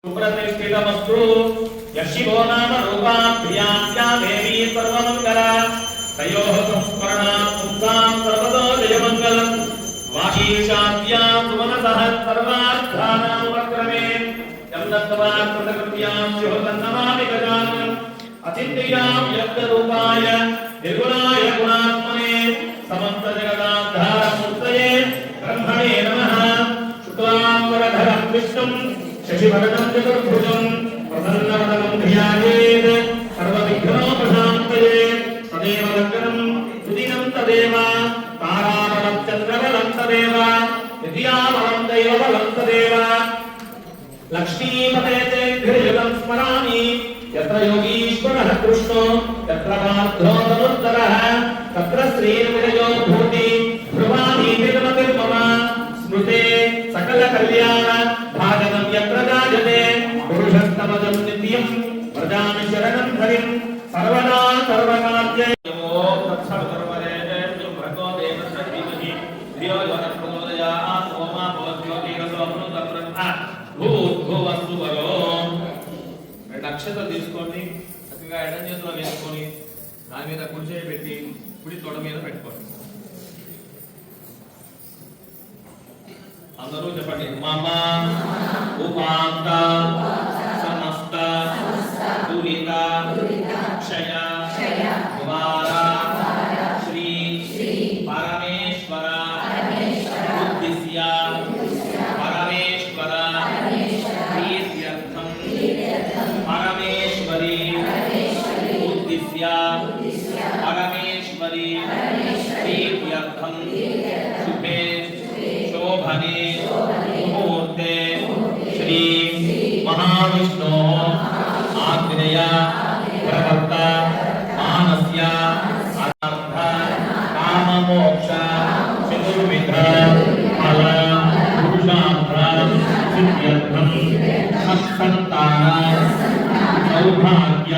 सुप्रतिष्ठितमस्तु यशिवो नाम रूपा प्रियाख्या देवी सर्वमंगला तयोः संस्मरणात् पुंसां सर्वतो जयमंगलम् वागीशाद्या सुमनसः सर्वार्थानां वक्रमे यं दत्त्वा कृतकृत्यां शुभतन्नमामि गजाननम् अचिन्त्यां यज्ञरूपाय निर्गुणाय गुणात्मने समस्त जगदाधारमूर्तये ब्रह्मणे नमः शुक्लाम्बरधरं विष्णुं शशिवर्णं चतुर्भुजं प्रसन्नवदनं ध्यायेत् सर्वविघ्नोपशान्तये तदेव लग्नं सुदिनं तदेव ताराबलं चन्द्रबलं तदेव विद्याबलं दैवबलं तदेव लक्ष्मीपते ते घृयुगं स्मरामि यत्र योगीश्वरः कृष्णो यत्र पार्थो धनुर्धरः तत्र श्रीर्विजयो भूति ध्रुवाणि निर्मतिर्मम स्मृते सकलकल्याण भाजनं यत्र जायते पुरुषस्तमजं नित्यं व्रजामि शरणं हरिं सर्वदा सर्वकार्ये ओम तत्सवितुर्वरेण्यं भर्गो देवस्य धीमहि धियो यो नः प्रचोदयात् ओमा भवद्योतिरसोऽमृतब्रह्म भूर्भुवस्सुवरो రెండు అక్షతలు తీసుకోండి చక్కగా ఎడం చేతిలో వేసుకొని దాని మీద కుడి చేయి పెట్టి కుడి తొడ మీద పెట్టుకోండి అందరూ చెప్పండి మమ ఉపాంత సమస్త దురిత క్షయ కుమార శ్రీ పరమేశ్వర ఉద్దిశ్య పరమేశ్వర ప్రీత్యర్థం పరమేశ్వరి ఉద్దిశ్య పరమేశ్వరి ప్రీత్యర్థం శుభే శోభనే ముహూర్తే శ్రీ మహావిష్ణో ఆగ్నేయ ప్రవర్త మానస్య అర్థ కామమోక్ష చతుర్విధ ఫల పురుషార్థ సిద్ధ్యర్థం సత్సంతాన సౌభాగ్య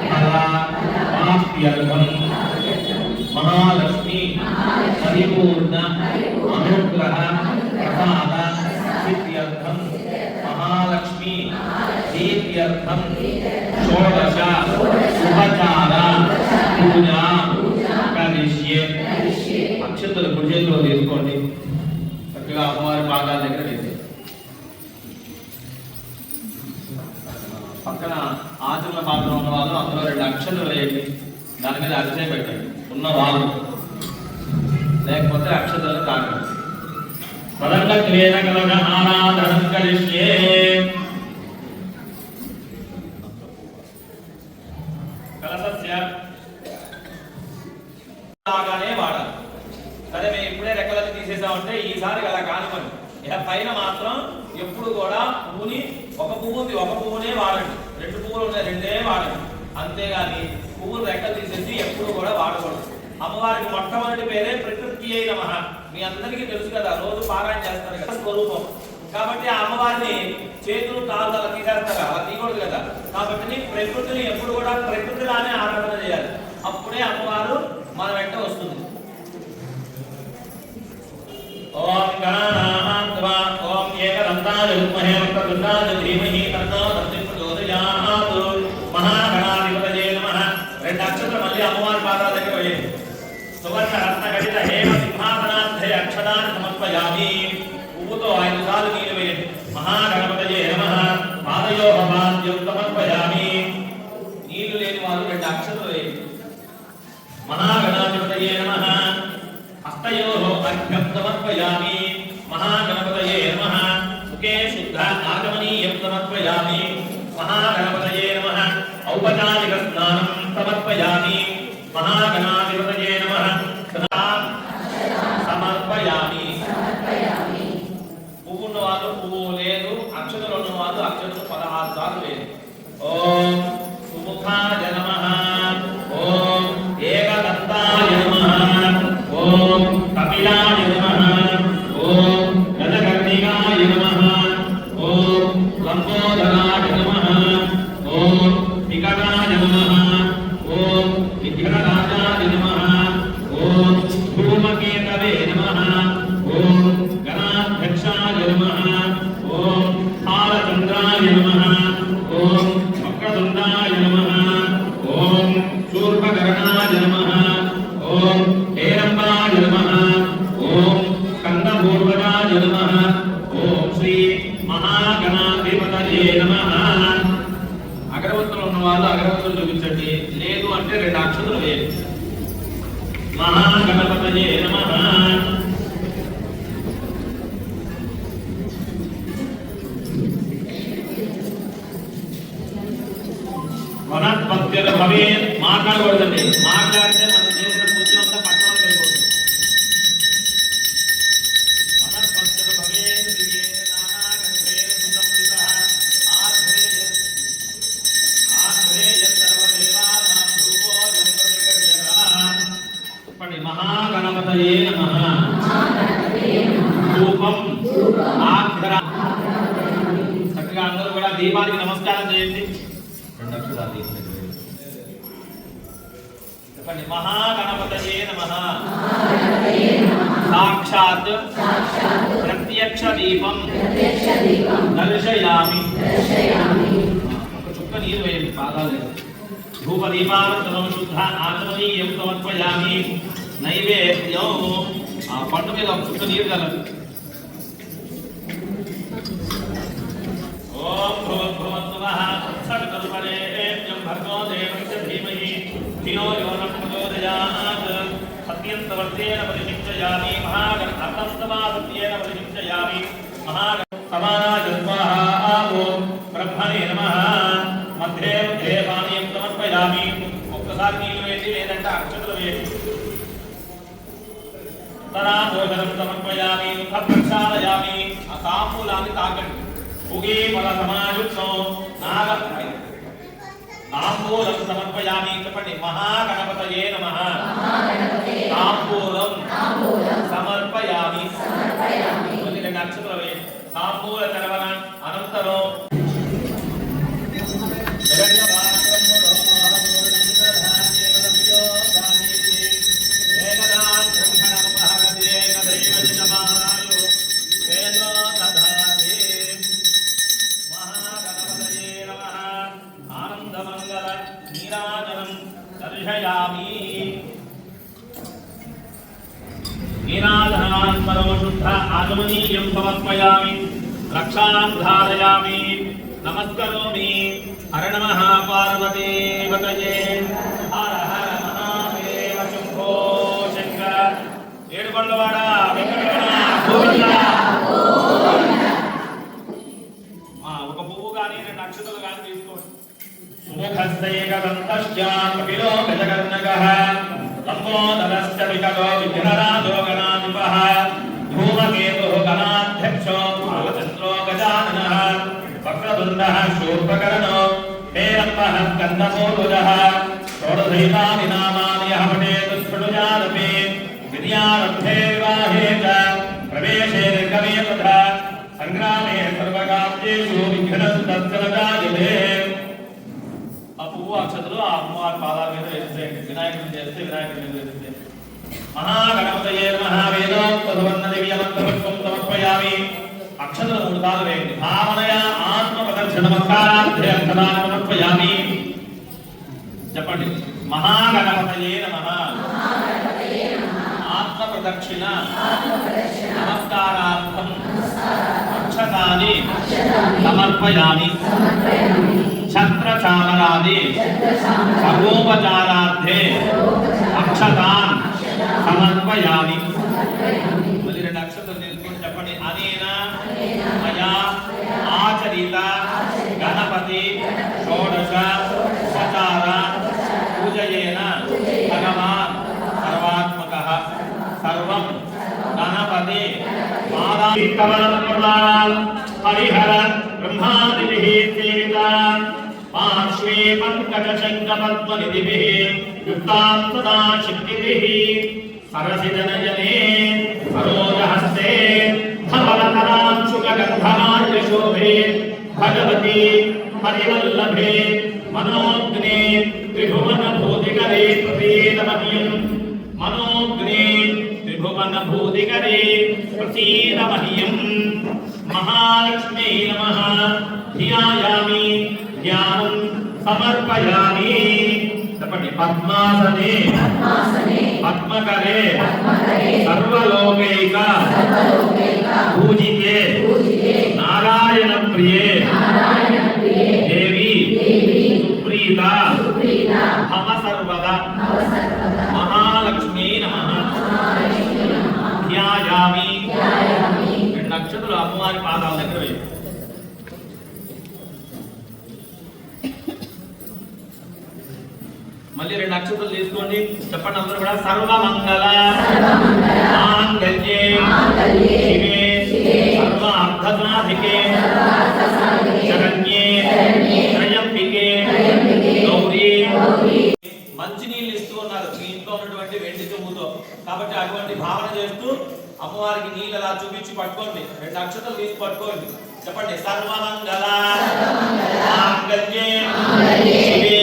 ఫల ప్రాప్త్యర్థం మహాలక్ష్మి పరిపూర్ణ అనుగ్రహ ప్రసాద సిద్ధ్యర్థం మహాలక్ష్మి ప్రీత్యర్థం షోడశ ఉపచార పూజా కరిష్యే అక్షతలు కుడి చేతిలో తీసుకోండి చక్కగా అమ్మవారి పాదాల దగ్గర వేసి పక్కన ఆచరణ పాత్ర ఉన్న వాళ్ళు అందులో రెండు అక్షతలు వేయండి దాని మీద అర్చనే పెట్టండి ఉన్న వాళ్ళు లేకపోతే అక్షతలు తాకండి పదంగత్వేన కలగ ఆరాధనం కరిష్యే కలసస్య లాగానే వాడాలి. సరే మేము ఇప్పుడే రెక్కలకి తీసేసామంటే ఈసారి అలా కానివ్వండి. ఇక పైన మాత్రం ఎప్పుడు కూడా పువ్వుని ఒక పువ్వునే వాడండి. రెండు పువ్వులు ఉన్నాయి రెండే వాడండి. అంతేగాని పువ్వులు రెక్కలు తీసేసి ఎప్పుడు కూడా వాడకూడదు. అమ్మవారికి మొట్టమొదటి పేరే ప్రకృత్యై నమః. మీ అందరికీ తెలుసు కదా, రోజు పారాయణ చేస్తారు కదా స్వరూపం. కాబట్టి ఆ అమ్మవారిని చేతులు కాళ్ళు అలా తీసేస్తారు, అలా తీయకూడదు కదా. కాబట్టి ప్రకృతిని ఎప్పుడు కూడా ప్రకృతిలానే ఆరాధన చేయాలి. అప్పుడే అమ్మవారు మన వెంట వస్తుంది. ఓం గణానాత్వా ఓం ఏకదంతాయ విద్మహే వక్రతుండాయ ధీమహి తన్నో దంతి ప్రచోదయాత్. మహాగణాధిపతయే నమః. రెండు అక్షతలు మళ్ళీ అమ్మవారి పాదాల దగ్గర వేయండి. సువర్ణ రత్న గడిత హేమ సింహాసనార్థే అక్షరాన్ని సమర్పయామి. పువ్వుతో 5 సార్లు నీరు వేయండి. మహాగణపతయే నమః. పాదయోః పాద్యం సమర్పయామి. నీళ్లు లేని వారు రెండు అక్షతలు వేయండి. మహాగణాధిపతయే నమః. హస్తయోః అర్ఘ్యం సమర్పయామి. మహాగణపతయే నమః. ముఖే శుద్ధ ఆగమనీయం సమర్పయామి. మహాగణపతయే నమః. ఔపచారిక స్నానం సమర్పయామి. మహాగణాధిపతయే నమః. సమర్పయామి. పువ్వు ఉన్న వాళ్ళు పువ్వు లేదు, అక్షతలు ఉన్న వాళ్ళు అక్షతలు 16 సార్లు లేదు. ఓం సుముఖాయ నమః. ఓం ఏకదంతాయ నమః. ఓం కపిలాయ నమః. ఓం గజకర్ణికాయ నమః. ఓం లంబోదరాయ నమః. ఓం వికటాయ నమః. ఓం విఘ్నరాజాయ నమః. ఓం ధూమకేతవే నమః. ఓం గణాధ్యక్షాయ నమః. ఓం హాలచంద్రాయ महागणपतये नमः వనస్పత్యర్భవేత్ మాట్లాడకూడదండి మాట్లాడితే మనం చేసిన పూజ అంతా పక్కన వెళ్ళిపోతుంది వనస్పత్యర్భవేత్ దివ్యేన నాగంధేన సుసంస్కృతః ఆధ్రేయ సర్వదేవానాం రూపో జంగమికర్యః పడి మహాగణపతయే నమః రూపం ఆగ్ర చక్కగా అందరూ కూడా దీపానికి నమస్కారం చేయండి महागणपतये नमः साक्षात् प्रत्यक्ष दीपं दर्शयामि चुक्क नीरु वेयंడి పాదాలు धूप दीपावन्तनं शुद्ध आत्मनीयं समर्पयामि नैवेद्यं ఆ పండు మీద ఒక చుక్క నీరు చల్లండి ఓం భూర్భువస్సువః తత్సవితుర్వరేణ్యం భర్గో దేవस्य धीमहि धियो यो न प्रचोदयात् सत्यन्तवर्तेन परिशिक्षयामि महागणपतस्तमासत्येन परिशिक्षयामि महागणपतसमानाय स्वाहा आवो ब्रह्मणे नमः मध्ये मध्ये पानीयं समर्पयामि ఒక్కసారి నీళ్ళు వేసి లేదంటే అక్షతలు వేసి తరాభోజనం సమర్పయామి ముఖప్రక్షాళయామి ఆ తాంబూలాన్ని తాకండి ఉగే మల సమాయుక్తం నాగ తాంబూలం సమర్పయామి చెప్పండి మహాగణపతయే నమః తాంబూలం సమర్పయామి మళ్ళీ రెండు అక్షరాలు వేయండి తాంబూల చరవణ అనంతరం आगमनीयं समर्पयामि रक्षां धारयामि नमस्करोमि हर नमः पार्वती पतये हर हर महादेव शंभो शंकर ఏడుకొండవాడ వెంకటరమణ ఒక పువ్వు కానీ రెండు అక్షతలు కానీ తీసుకోండి సుముఖస్తైకదంతశ్చ కపిలో గజకర్ణకః లంబోదరశ్చ వికటో విఘ్నరాజో గణాధిపః धूमकेतुः गणाध्यक्षो भालचन्द्रो गजाननः वक्रतुण्डः शूर्पकर्णो हेरम्बः स्कन्दमूलुजः षोडशैतानि नामानि यः पठेत् स्फुटुजादपि विद्यारब्धे विवाहे च प्रवेशे निर्गमे तथा सङ्ग्रामे सर्वकार्येषु विघ्नं तस्य न जायते ఆ పువ్వు అక్షతలు ఆ అమ్మవారి పాదాల మీద వేసేయండి వినాయకుడిని చేస్తే వినాయకుడి మీద వేసేయండి महागणपतये नमः वेदोक्तसवर्णदिव्यमन्त्रपुष्पं समर्पयामि अक्षतल मूर्ताल वेयंడి भावनया आत्मप्रदक्षिणमस्काराभ्यर्थनानि समर्पयामि చెప్పండి महागणपतये नमः आत्मप्रदक्षिण नमस्कारार्थं अक्षतानि समर्पयामि छत्रचामरादि सर्वोपचारार्थे अक्षतान् సమర్పయామి మళ్ళీ రెండు అక్షరాలు తీసుకొని చెప్పండి అనేన మయా ఆచరిత గణపతి షోడశ ఉపచార పూజయేన భగవాన్ సర్వాత్మకః సర్వం గణపతి పాదాకమలం హరిహర బ్రహ్మాదిభిః సేవితాం पार्श्वे पंकजशङ्खपद्मनिधिभिः युक्तां सदा शक्तिभिः सरसिजनयने सरोजहस्ते धवलतरां सुगन्धराजशोभे भगवती हरिवल्लभे मनोग्ने त्रिभुवनभूतिकरे प्रसीदमह्यं मनोग्ने त्रिभुवनभूतिकरे प्रसीदमह्यं महालक्ष्मी नमः ध्यायामि ध्यानं समर्पयामि చెప్పండి పద్మాసనే పద్మకరే సర్వలోకైక పూజితే నారాయణ ప్రియే దేవి సుప్రీత భవ సర్వదా మహాలక్ష్మీ నమః అక్షతలు తీసుకోండి. చెప్పండి అందరూ కూడా. సర్వమంగళ మాంగళ్యే శివే సర్వ అర్థసాధికే శరణ్యే త్రయంబికే గౌరీ. మంచి నీళ్ళు ఇస్తూ ఉన్నారు మీ ఇంట్లో ఉన్నటువంటి వెండి చెంబుతో. కాబట్టి అటువంటి భావన చేస్తూ అమ్మవారికి నీళ్ళు అలా చూపించి పట్టుకోండి. 2 అక్షతలు తీసి పట్టుకోండి. చెప్పండి. సర్వమంగళ మాంగళ్యే శివే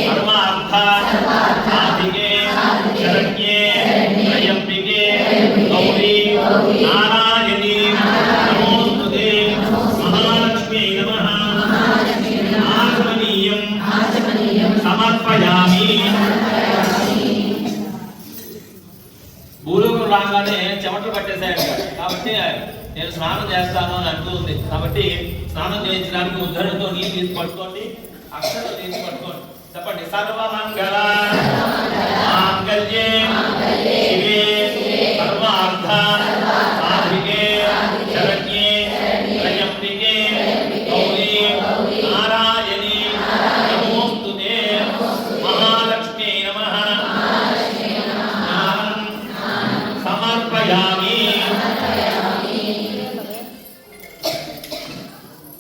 సర్వార్థ సాధికే శరణ్యే త్రయంబికే గౌరీ నారాయణీ నమోస్తుతే మహాలక్ష్మీ నమః. ఆచమనీయం సమర్పయామి. భూలోకం రాగానే చెమటలు పట్టేశాయంట. కాబట్టి నేను స్నానం చేస్తాను అని అంటూ ఉంది. కాబట్టి స్నానం చేయించడానికి ఉద్ధరణతో నీళ్ళు తీసి పట్టుకోండి. అక్షరాలు తీసి పట్టుకోండి. చెప్పండి. సర్వమంగళ మాంగళ్యే శివే సర్వార్థ సాధికే శరణ్యే త్రయంబికే గౌరీ నారాయణీ నమోస్తుతే మహాలక్ష్మీ నమః. సమర్పయామి.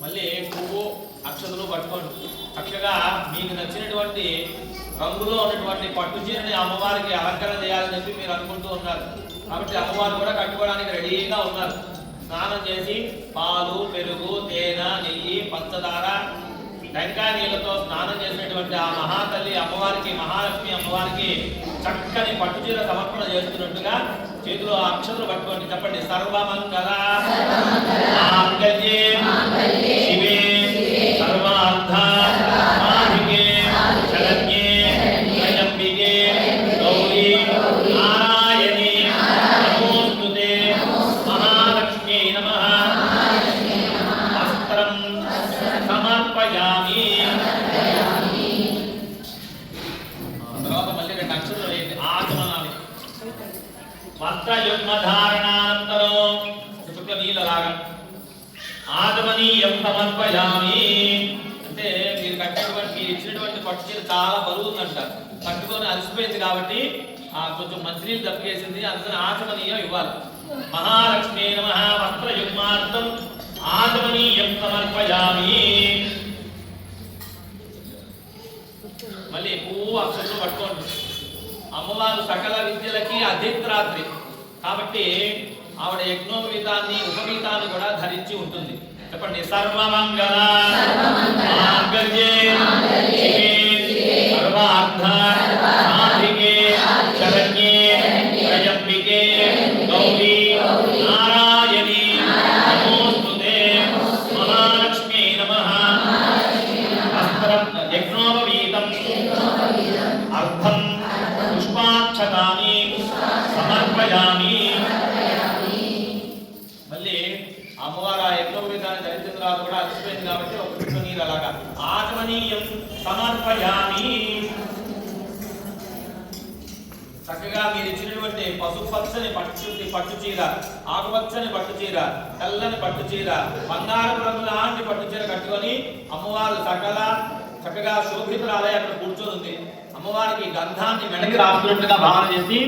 మళ్ళీ పువ్వు అక్షతలు పట్టుకోండి. చక్కగా మీకు నచ్చినటువంటి రంగులో ఉన్నటువంటి పట్టు చీరని అమ్మవారికి అలంకరణ చేయాలని చెప్పి మీరు అనుకుంటూ ఉన్నారు. కాబట్టి అమ్మవారు కూడా కట్టుకోవడానికి రెడీగా ఉన్నారు. స్నానం చేసి పాలు, పెరుగు, తేనె, నెయ్యి, పంచదార, టెంకాయ నీళ్ళతో స్నానం చేసినటువంటి ఆ మహాతల్లి అమ్మవారికి, మహాలక్ష్మి అమ్మవారికి చక్కని పట్టు చీర సమర్పణ చేస్తున్నట్టుగా చేతిలో అక్షతలు పట్టుకోండి. చెప్పండి. సర్వమంగళ మాంగళ్యే శివే సర్వార్థ సాధికే శరణ్యే త్రయంబికే గౌరీ నారాయణీ నమోస్తుతే మహాలక్ష్మీ నమః. వస్త్రం సమర్పయామి. తర్వాత మళ్ళీ 2 అక్షరాలు వేయండి. ఆచమనాలి. వస్త్రయుగ్మధారణానంతరం చుట్టూ నీళ్ళు లాగా ఆచమనీయం సమర్పయామి. అంటే మీరు కట్టినటువంటి మీరు ఇచ్చినటువంటి పట్టు చీర చాలా బరువు ఉందంట. కట్టుకొని అలసిపోయింది కాబట్టి కొంచెం మంచినీళ్ళు దప్పికేసింది. అందుకని ఆచమనీయం ఇవ్వాలి. మహాలక్ష్మీ నమః. వస్త్రయుగ్మార్థం ఆచమనీయం సమర్పయామి. మళ్ళీ పువ్వు అక్షతలు పట్టుకోండి. అమ్మవారు సకల విద్యలకి అధిత్రాత్రి కాబట్టి ఆవిడ యజ్ఞోపవీతాన్ని ఉపవీతాన్ని కూడా ధరించి ఉంటుంది. చెప్పండి. సర్వమంగళ మాంగళ్యే శివే సర్వార్థ సాధికే శరణ్యే త్రయంబికే గౌరీ నారాయణీ నమోస్తుతే మహాలక్ష్మీ నమః. వస్త్రం యజ్ఞోపవీతం అర్థం పుష్పాక్షతాని సమర్పయామి. మళ్ళీ అమ్మవారు ఆ యజ్ఞోపవీతాన్ని ధరించిన తర్వాత కూడా అలసిపోయింది కాబట్టి ఒక చుట్టూ నీరు అలాగా ఆచమనీయం సమర్పయామి. చక్కగా మీరు ఇచ్చినటువంటి పసుపచ్చని పట్టు చీర, ఆకుపచ్చని పట్టు చీర, తెల్లని పట్టు చీర, బంగారపు రంగు లాంటి పట్టు చీర కట్టుకొని అమ్మవారు చక్కగా శోభితురాలయ అక్కడ కూర్చొని ఉంది. అమ్మవారికి గంధాన్ని మెడకి రాస్తున్నట్టుగా భావన చేసి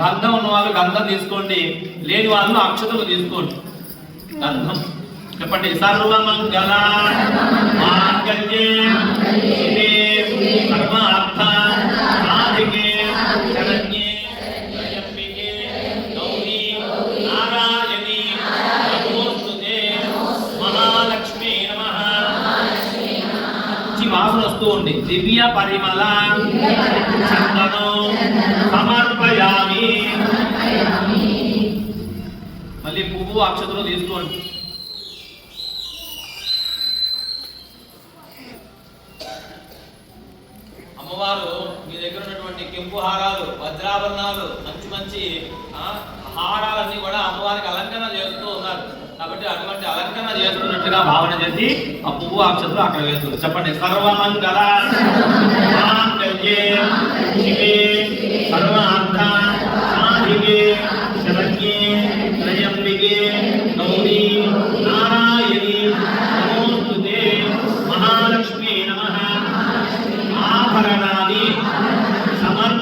గంధం ఉన్న వాళ్ళు గంధం తీసుకోండి, లేని వాళ్ళు అక్షతలు తీసుకోండి. గంధం. చెప్పండి. సర్వమంగళ మాంగళ్యే శివే సర్వార్థ సాధికే శరణ్యే త్రయంబికే గౌరీ నారాయణీ నమోస్తుతే మహాలక్ష్మీ నమః. వాసన వస్తూ ఉంది. దివ్య పరిమళ చందనం సమర్పయామి. మళ్ళీ పువ్వు అక్షతలు తీసుకోండి. అమ్మవారు మీ దగ్గర ఉన్నటువంటి కెంపు హారాలు, వజ్రాభరణాలు, మంచి మంచి హారాలన్నీ కూడా అమ్మవారికి అలంకరణ చేస్తూ ఉన్నారు. కాబట్టి అటువంటి అలంకరణ చేస్తున్నట్టుగా భావన చేసి ఆ పువ్వు అక్షతలు అక్కడ వేస్తున్నారు. చెప్పండి. సర్వమంగళ మాంగళ్యే శివే సర్వార్థ సాధికే శరణ్యే త్రయంబికే గౌరీ నారాయణీ నమోస్తుతే మహాలక్ష్మీ నమః. ఆభరణాన్ని సమర్పయామి.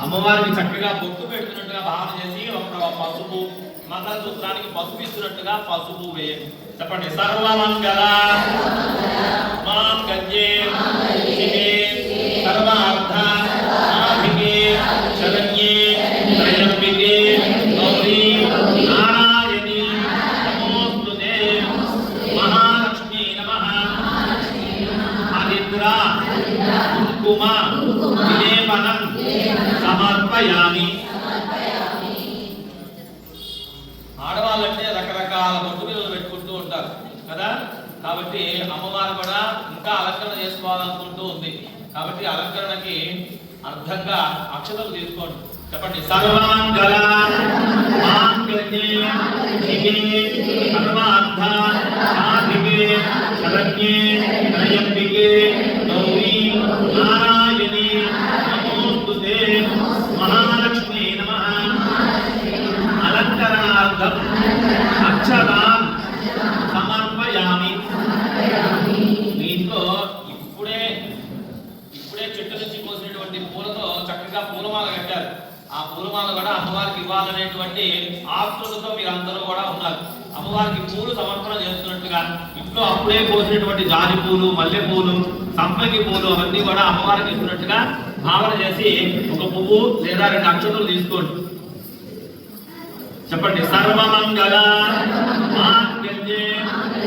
అమ్మవారికి చక్కగా బొట్టు పెడుతున్నట్టుగా భావన చేసి ఒక పసుపు మంగళసూత్రానికి పసుపు ఇస్తున్నట్టుగా పసుపు వేయండి. చెప్పండి. సర్వమంగళ మాంగళ్యే శివే సర్వార్థ సాధికే శరణ్యే త్రయంబికే గౌరీ నారాయణి నమోస్తుతే మహాలక్ష్మీ నమః. హరిద్ర కుంకుమ విలేపనం సమర్పయామి. ఆడవాళ్ళంటే రకరకాల బొట్టు బిళ్ళలు పెట్టుకుంటూ ఉంటారు కదా, కాబట్టి అమ్మవారు కూడా ఇంకా అలంకరణ చేసుకోవాలనుకుంటూ ఉంది. కాబట్టి అలంకరణకి అర్థంగా అక్షతలు తీసుకోండి. చెప్పండి. సర్వమంగళ మాంగళ్యే శివే సర్వార్థ సాధికే శరణ్యే త్రయంబికే గౌరీ నారాయణి నమోస్తుతే మహాలక్ష్మీ నమః. అలంకరణార్థం అక్షతాన్ సమర్పయామి. దీంట్లో ఇప్పుడే చెట్టు నుంచి కోసినటువంటి పూలతో చక్కగా పూలమాల కట్టారు. ఆ పూలమాల కూడా అమ్మవారికి ఇవ్వాలనేటువంటి ఆతృతతో మీరు అందరూ కూడా ఉన్నారు. అమ్మవారికి పూలు సమర్పణ చేస్తున్నట్టుగా ఇంట్లో అప్పుడే కోసినటువంటి జాజి పూలు, మల్లె పూలు, సంపంగి పూలు అవన్నీ కూడా అమ్మవారికి ఇస్తున్నట్టుగా భావన చేసి ఒక పువ్వు లేదా 2 అక్షతలు తీసుకోండి. చెప్పండి. సర్వమంగళ మాంగళ్యే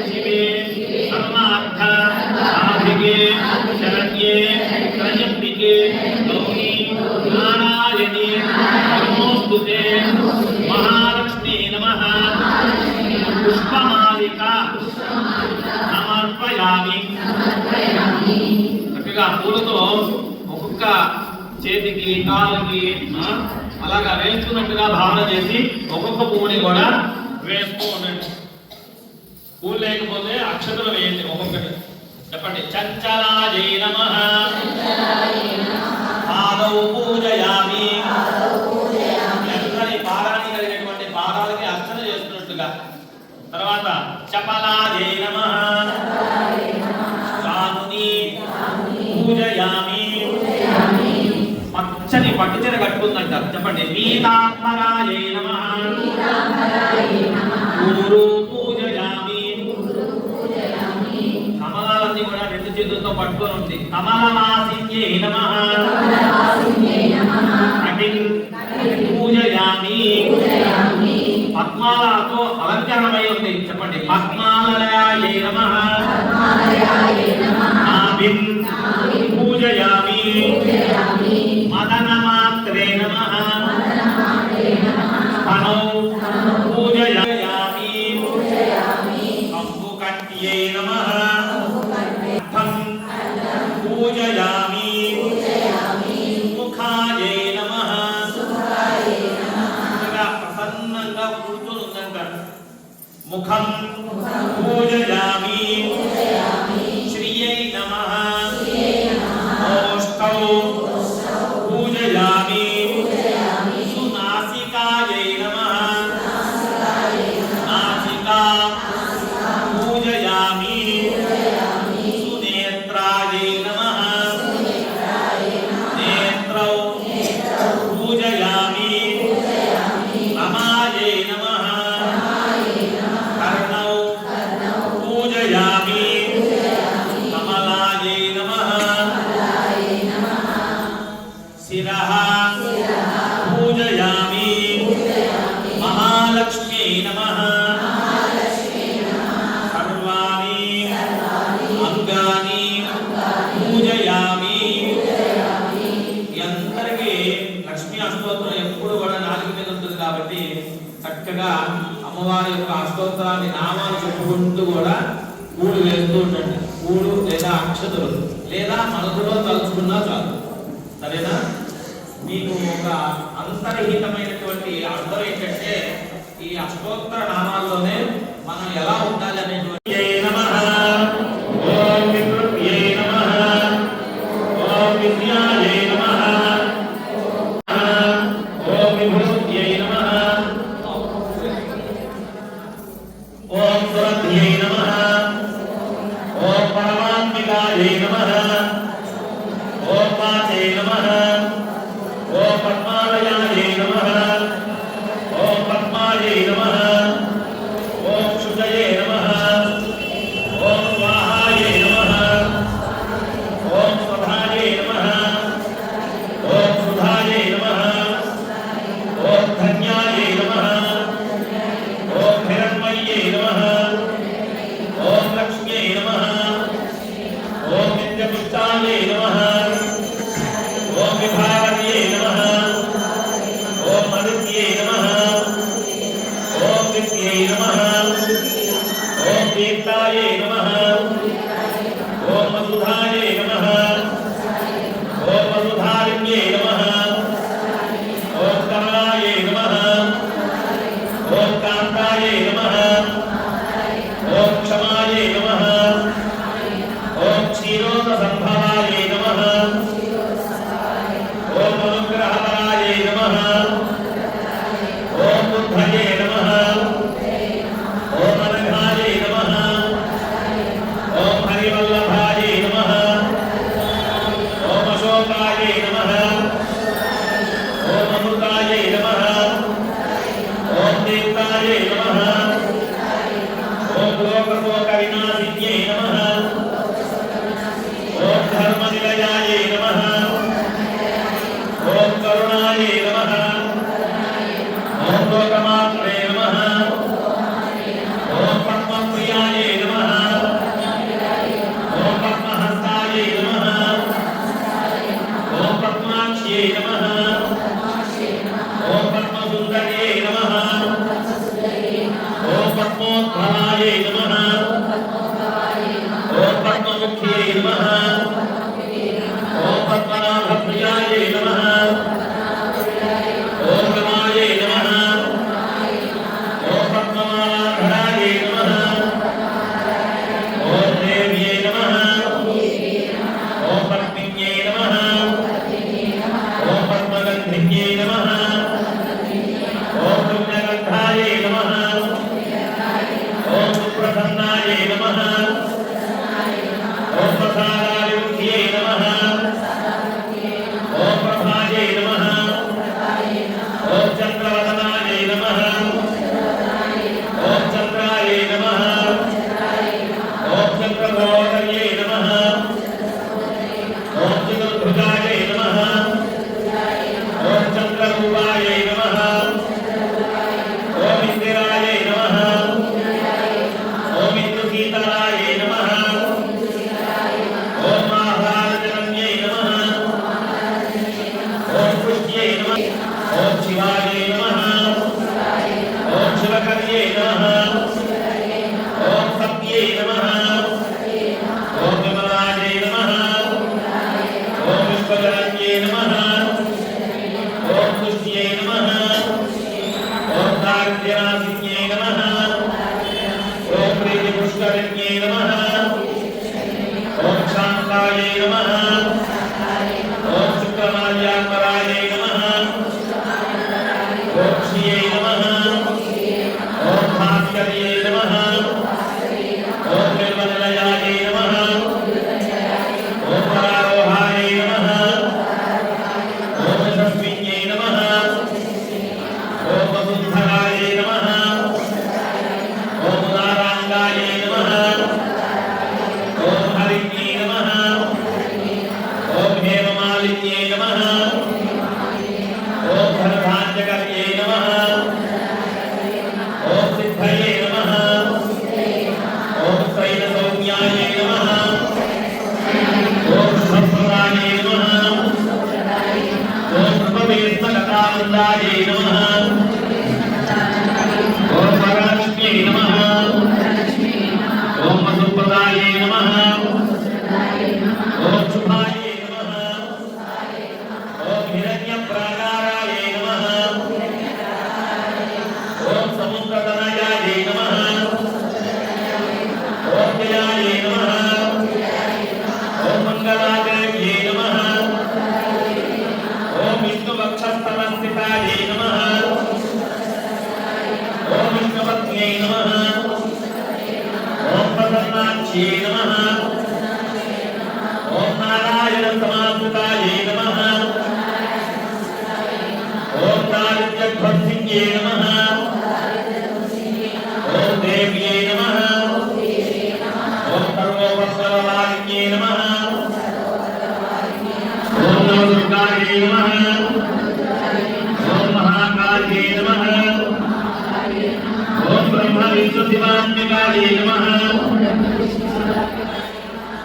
శివే సర్వార్థ సాధికే శరణ్యే త్రయంబికే గౌరీ నారాయణి నమోస్తుతే మహాలక్ష్మీ నమః. పుష్పమాలిక సమర్పయామి. చక్కగా పూలతో ఒక్కొక్క చేతికి కాలుకి అలాగా వేసుకున్నట్టుగా భావన చేసి ఒక్కొక్క పువ్వుని కూడా వేస్తూ ఉండండి. పూలు లేకపోతే అక్షతలు వేయండి ఒక్కొక్కటి. చెప్పండి. చంచలాయై నమః. పాదౌ పూజయామి. ఎర్రని పాదాన్ని కలిగినటువంటి పాదాలకి అర్చన చేస్తున్నట్టుగా. తర్వాత చపలాయై నమః. కాముని పూజయామి. పచ్చని పట్టుచీర కట్టుకుందంటారు. చెప్పండి. పీతాంబరాయై నమః. ఊరు పూజయామి. కమలాలన్నీ కూడా 2 చేతులతో పట్టుకొని ఉంది. కమలవాసిన్యై నమః. కటిల్ పూజయామి. పద్మాలతో అలంకరణమై ఉంది. చెప్పండి. పద్మాలయాయై నమః. నాభిం పూజయామి. మదనమాత్రే నమః. స్తనౌ పూజయామి. కంబుకట్యై నమః. పూజయామి. ముఖాయై నమః. ప్రసన్నంగా కూర్చొని ఉందంట. ముఖం పూజయామి. శ్రియై నమః. ఓష్టౌ పూజయామి. సునాసికాయై నమః. నాసికా పూజయామి. సునేత్రాయై నమః. నేత్రౌ పూజయామి. రమాయై నమః. కర్ణౌ పూజయామి. కమలాయై నమః. శిరః పూజయామి. మహాలక్ష్మీ నమః. సర్వాణి అంగాని పూజయామి. అందరికీ లక్ష్మీ అష్టోత్తరం ఎప్పుడు కూడా నాలుగు మీద ఉంటుంది కాబట్టి చక్కగా అమ్మవారి యొక్క అష్టోత్తరాన్ని నామాలు చెప్పుకుంటూ కూడా పూలు వేస్తూ ఉండండి. పూలు లేదా అక్షతులు లేదా మనసులో తలుచుకున్నా చాలు. సరేనా? మీకు ఒక అంతర్హితమైనటువంటి అర్థం ఏంటంటే ఈ అష్టోత్తర నామాల్లోనే మనం ఎలా ఉండాలి అనేటువంటి. నమః. ఓం వికృత్యై నమః. ఓం విద్యాయై నమః. ఓం విభూత్యై నమః. ఓం సురభ్యై నమః. ఓం పరమాత్మికాయై నమః. ఓం పాచై నమః. ఓం पद्मालयायै नमः ओम पद्मायै नमः ओम शुचये नमः ओम स्वाहायै नमः ओम स्वधायै नमः ओम सुधायै नमः ओम धन्यायै नमः ओम हिरण्मय्यै नमः ओम लक्ष्म्यै नमः ओम नित्यपुष्टायै नमः ओम विभावर्यै नमः ओम आदित्यै नमः ओम विद्यै नमः ओम दीप्तायै नमः ओम वसुधायै नमः ओम वसुधारिण्यै नमः ओम कमलायै नमः ओम कान्तायै नमः ओम क्षमायै नमः ओम क्षीरोदसंभवायै नमः ओम अनुग्रहपरायै नमः ओम बुद्धये नमः ओम अनघायै नमः ओम हरिवल्लभायै नमः ओम अशोकायै नमः ओम अमृतायै नमः ओम दीप्तायै नमः ओम लोकशोकविनाशिन्यै नमः ओम धर्मनिलयायै नमः ओम करुणायै नमः ओम लोकमात्रे नमः ओम पद्मप्रियायै नमः ओम पद्महस्तायै नमः ओम पद्माक्ष्यै नमः ओम पद्मसुन्दर्यै नमः ओम पद्मोद्भवायै नमः ओम पद्ममुख्यै नमः ओम पद्मनाभप्रियायै नमः ओम रमायै नमः ओम पद्ममालाधरायै नमः ओम देव्यै नमः ओम पद्मिन्यै नमः ओम पद्मगन्धिन्यै नमः ओम पुण्यगन्धायै नमः ओम सुप्रसन्नायै नमः ओम प्रसादाविमुख्यै नमः ओम प्रभायै नमः ओम चन्द्रवदनायै नमः ओम चन्द्रायै नमः ओम चन्द्रघोषयै नमः ओम चतुर्भुजायै नमः ओम चन्द्ररूपायै नमः ओम इन्दिरायै नमः ओम इन्दुशीतलायै नमः ओम आह्लादजनन्यै नमः ओम पुष्ट्यै नमः ओम शिवायै नमः ओम शिवकर्यै नमः ओम सत्यै नमः ओम विमलायै नमः ओम विश्वजनन्यै नमः ओम तुष्ट्यै नमः ओम दारिद्र्यनाशिन्यै नमः ओम प्रीतिपुष्करिण्यै नमः ओम शान्तायै नमः ओम शुक्रमाल्याम्बरायै नमः ओम श्रियै नमः ओम भास्कर्यै नमः ओम निर्मलयायै नमः ओम परारोहायै नमः ओम यशस्विन्यै नमः ओम वसुन्धरायै नमः ओम नाराङ्गायै नमः ओम हरिण्यै नमः ओम हेममालिन्यै नमः ओम धनधान्यकर्यै नमः ओम सिद्धये नमः ओम शैलसौम्यायै नमः ओम शुभप्रदायै नमः ओम सर्ववेत्मगतानन्दायै नमः ओम वरलक्ष्म्यै नमः ओम वसुप्रदायै नमः ओम शुभायै नमः ओम हिरण्यप्राकारायै नमः ओम समुद्रतनयायै नमः ओम जयायै नमः ओम मंगलादेव्यै नमः ओम विष्णुवक्षस्थलस्थितायै नमः ओम विष्णुपत्न्यै नमः ओम प्रसन्नाक्ष्यै नमः ओम नारायण समाश्रितायै नमः దుర్గాదేవ్యై నమః ఓం దేవ్యై నమః ఓం సర్వోపసర్వాదిన్యై నమః ఓం నవదుర్గాయై నమః ఓం మహాకాళ్యై నమః ఓం బ్రహ్మ విష్ణు శివాత్మికాయై నమః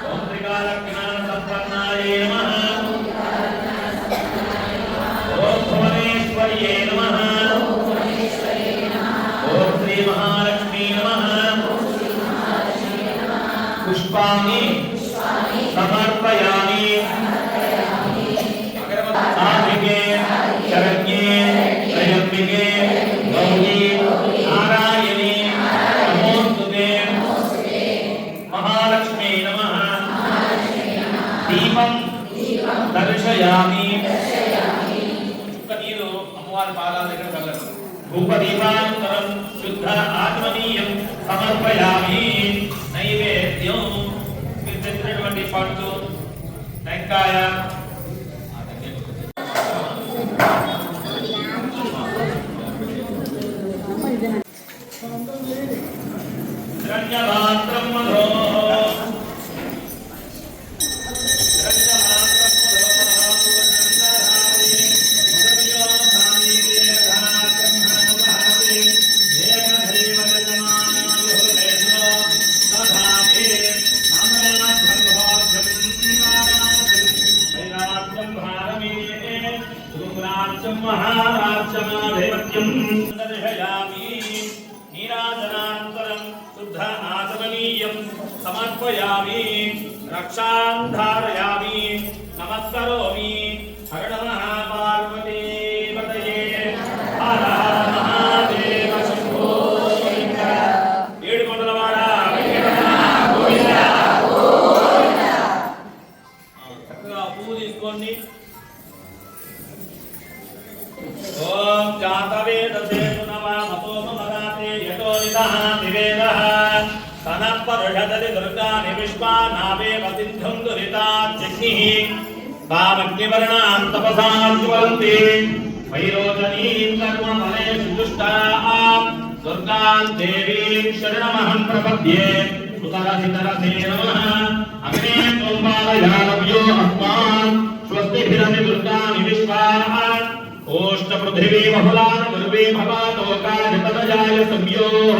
ఓం త్రికాలజ్ఞాన సంపన్నాయై నమః ఓం భువనేశ్వర్యై నమః ఓం శ్రీ మహాలక్ష్మీ నమః పుష్పాణి సమర్పయామి సాధికే శరణ్యే త్రయంబికే గౌరీ నారాయణి నమోస్తుతే మహాలక్ష్మీ నమః దీపం దర్శయామి చుక్క నీరు అమ్మవారి పాదాల దగ్గర చల్లరు ధూపదీపానంతరం శుద్ధ ఆత్మనీయం సమర్పయామి నైవేద్యం మీరు తెచ్చినటువంటి పట్టు టెంకాయ హిరణ్యపాత్రం మనో మహారాజ్యమాదేవత్యం దర్శయామి నీరాజనానంతరం శుద్ధ ఆచమనీయం సమర్పయామి రక్షాం ధారయామి నమస్కరోమి హర నమః పార్వతీ పతయే హర హర మహాదేవ శంభో శంకర ఏడుకొండలవాడ గోవింద చక్కగా పువ్వు తీసుకోండి ఓం జాతవేదసే సునవామతో మమరాతే యతో నిదః నివేదః తనఃపరుషదతి దుర్గాని విశ్వానావేవ సింధుం దురితాజ్ఞిః కామగ్నివర్ణాం తపసాం జ్వలంతి వైరోచనీం కర్మఫలేషు దుష్టాం దుర్గాం దేవీం శరణమహం ప్రపద్యే సుతరసితరసే నమః అగ్నే త్వం పాలయానవ్యో అస్మాన్ స్వస్తిభిరమి దుర్గాని విశ్వాః ओष्ट पृथिवी बहुलान गुरुवे भवातोकाधिपतजाय संयोः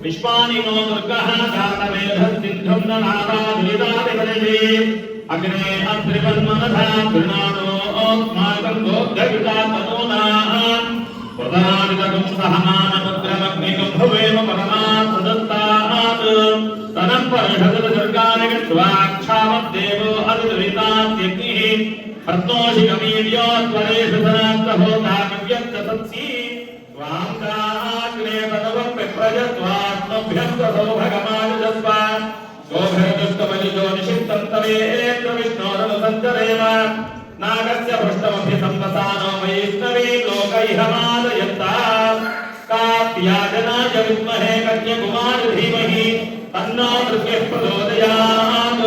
विश्वानिनो दुर्गः जातवेधः सिन्धुं ननादाधिदादिपदे अग्ने अत्रिवन्मनधा गृणानो अस्माकं गोद्धविता तनूनाः प्रदानितकं सहमानमुद्रमग्निकं भवेम परमात् सदत्तात् तनं परिषदत दुर्गानि गत्वाक्षामद्देवो अदिदवितात्यग्निः हर्तोषिकमीड्यो त्वरेषु सनात्तहोता कव्यक्तसत्सि त्वां काग्ने तदवप्यप्रजत्वात्मभ्यस्तसो भगमानुजस्व गोभृतस्तमलिजो निषिक्तं तवेन्द्र विष्णोरनुसञ्चरेम नागस्य पृष्ठमभि संवसानो वैष्णवे लोकैहमादयन्ता कात्याजनाय विद्महे कन्यकुमार धीमहि तन्नो दुर्गः प्रचोदयात्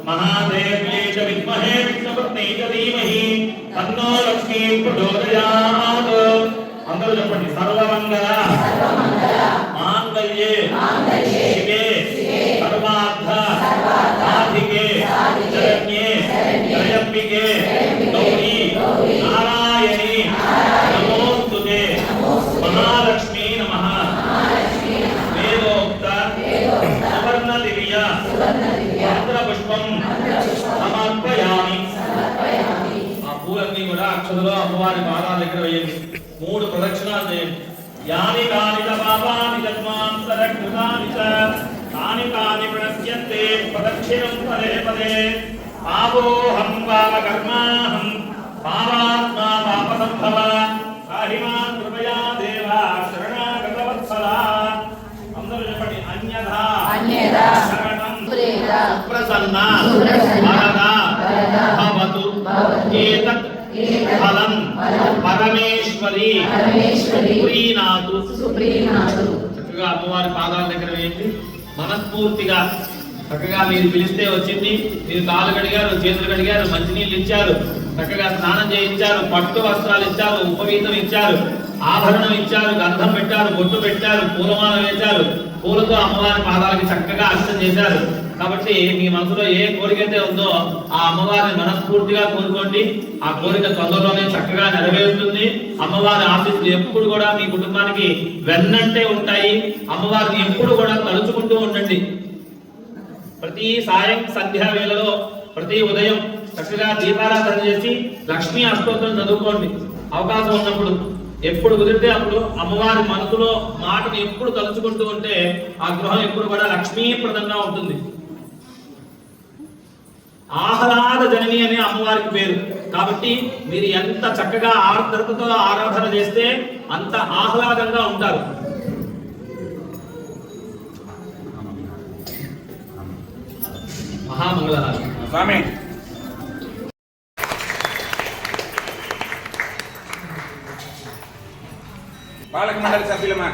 महादेव्यै च विद्महे विष्णुपत्न्यै च धीमहि तन्नो लक्ष्मी प्रचोदयात् అందరూ చెప్పండి సర్వమంగళ మాంగళ్యే శివే సర్వార్థ సాధికే శరణ్యే త్రయంబికే గౌరీ నారాయణి నమోస్తుతే మహాలక్ష్మీ నమః వేదోక్త సువర్ణ దివ్య మంత్రపుష్పం సమర్పయామి ఆ పూలన్నీ కూడా అక్షతలో అమ్మవారి పాదాల దగ్గర వేయండి 3 ప్రదక్షిణాలు చేయండి యాని కాని పాపాని జన్మాంతరకృతాని చ తాని తాని ప్రణశ్యంతే ప్రదక్షిణం పదే పదే పాపోహం పాపకర్మాహం పాపాత్మా పాపసంభవ కాహిమాన్ కృపయా దేవా శరణాగతవత్సల అందరూ చెప్పండి అన్యథా శరణం ప్రసన్న వరద భవతు ఏతత్ ఫలం పరమేశ్వరి సుప్రీనాథు చక్కగా అమ్మవారి పాదాల దగ్గర వేయండి మనస్ఫూర్తిగా చక్కగా మీరు పిలిస్తే వచ్చింది మీరు కాలు కడిగారు చేతులు కడిగారు మంచినీళ్ళు ఇచ్చారు చక్కగా స్నానం చేయించారు పట్టు వస్త్రాలు ఇచ్చారు ఉపవీతం ఇచ్చారు ఆభరణం ఇచ్చారు, గంధం పెట్టారు, బొట్టు పెట్టారు, పూలమాల వేశారు, పూలతో అమ్మవారి పాదాలకి చక్కగా అర్చన చేశారు. కాబట్టి మీ మనసులో ఏ కోరిక అయితే ఉందో ఆ అమ్మవారిని మనస్ఫూర్తిగా కోరుకోండి. ఆ కోరిక తొందరలోనే చక్కగా నెరవేరుతుంది. అమ్మవారి ఆశీస్సులు ఎప్పుడు కూడా మీ కుటుంబానికి వెన్నంటే ఉంటాయి. అమ్మవారిని ఎప్పుడు కూడా తలుచుకుంటూ ఉండండి. ప్రతి సాయం సంధ్యా వేళలో, ప్రతి ఉదయం చక్కగా దీపారాధన చేసి లక్ష్మీ అష్టోత్తరం చదువుకోండి. అవకాశం ఉన్నప్పుడు ఎప్పుడు కుదిరితే అప్పుడు అమ్మవారి మనసులో మాటను ఎప్పుడు తలుచుకుంటూ ఉంటే ఆ గృహం ఎప్పుడు కూడా లక్ష్మీప్రదంగా ఉంటుంది. ఆహ్లాద జనని అనే అమ్మవారికి పేరు. కాబట్టి మీరు ఎంత చక్కగా ఆర్ద్రతతో ఆరాధన చేస్తే అంత ఆహ్లాదంగా ఉంటారు. మహామంగళహారతి స్వామి. పాలక మండలి సభ్యులమా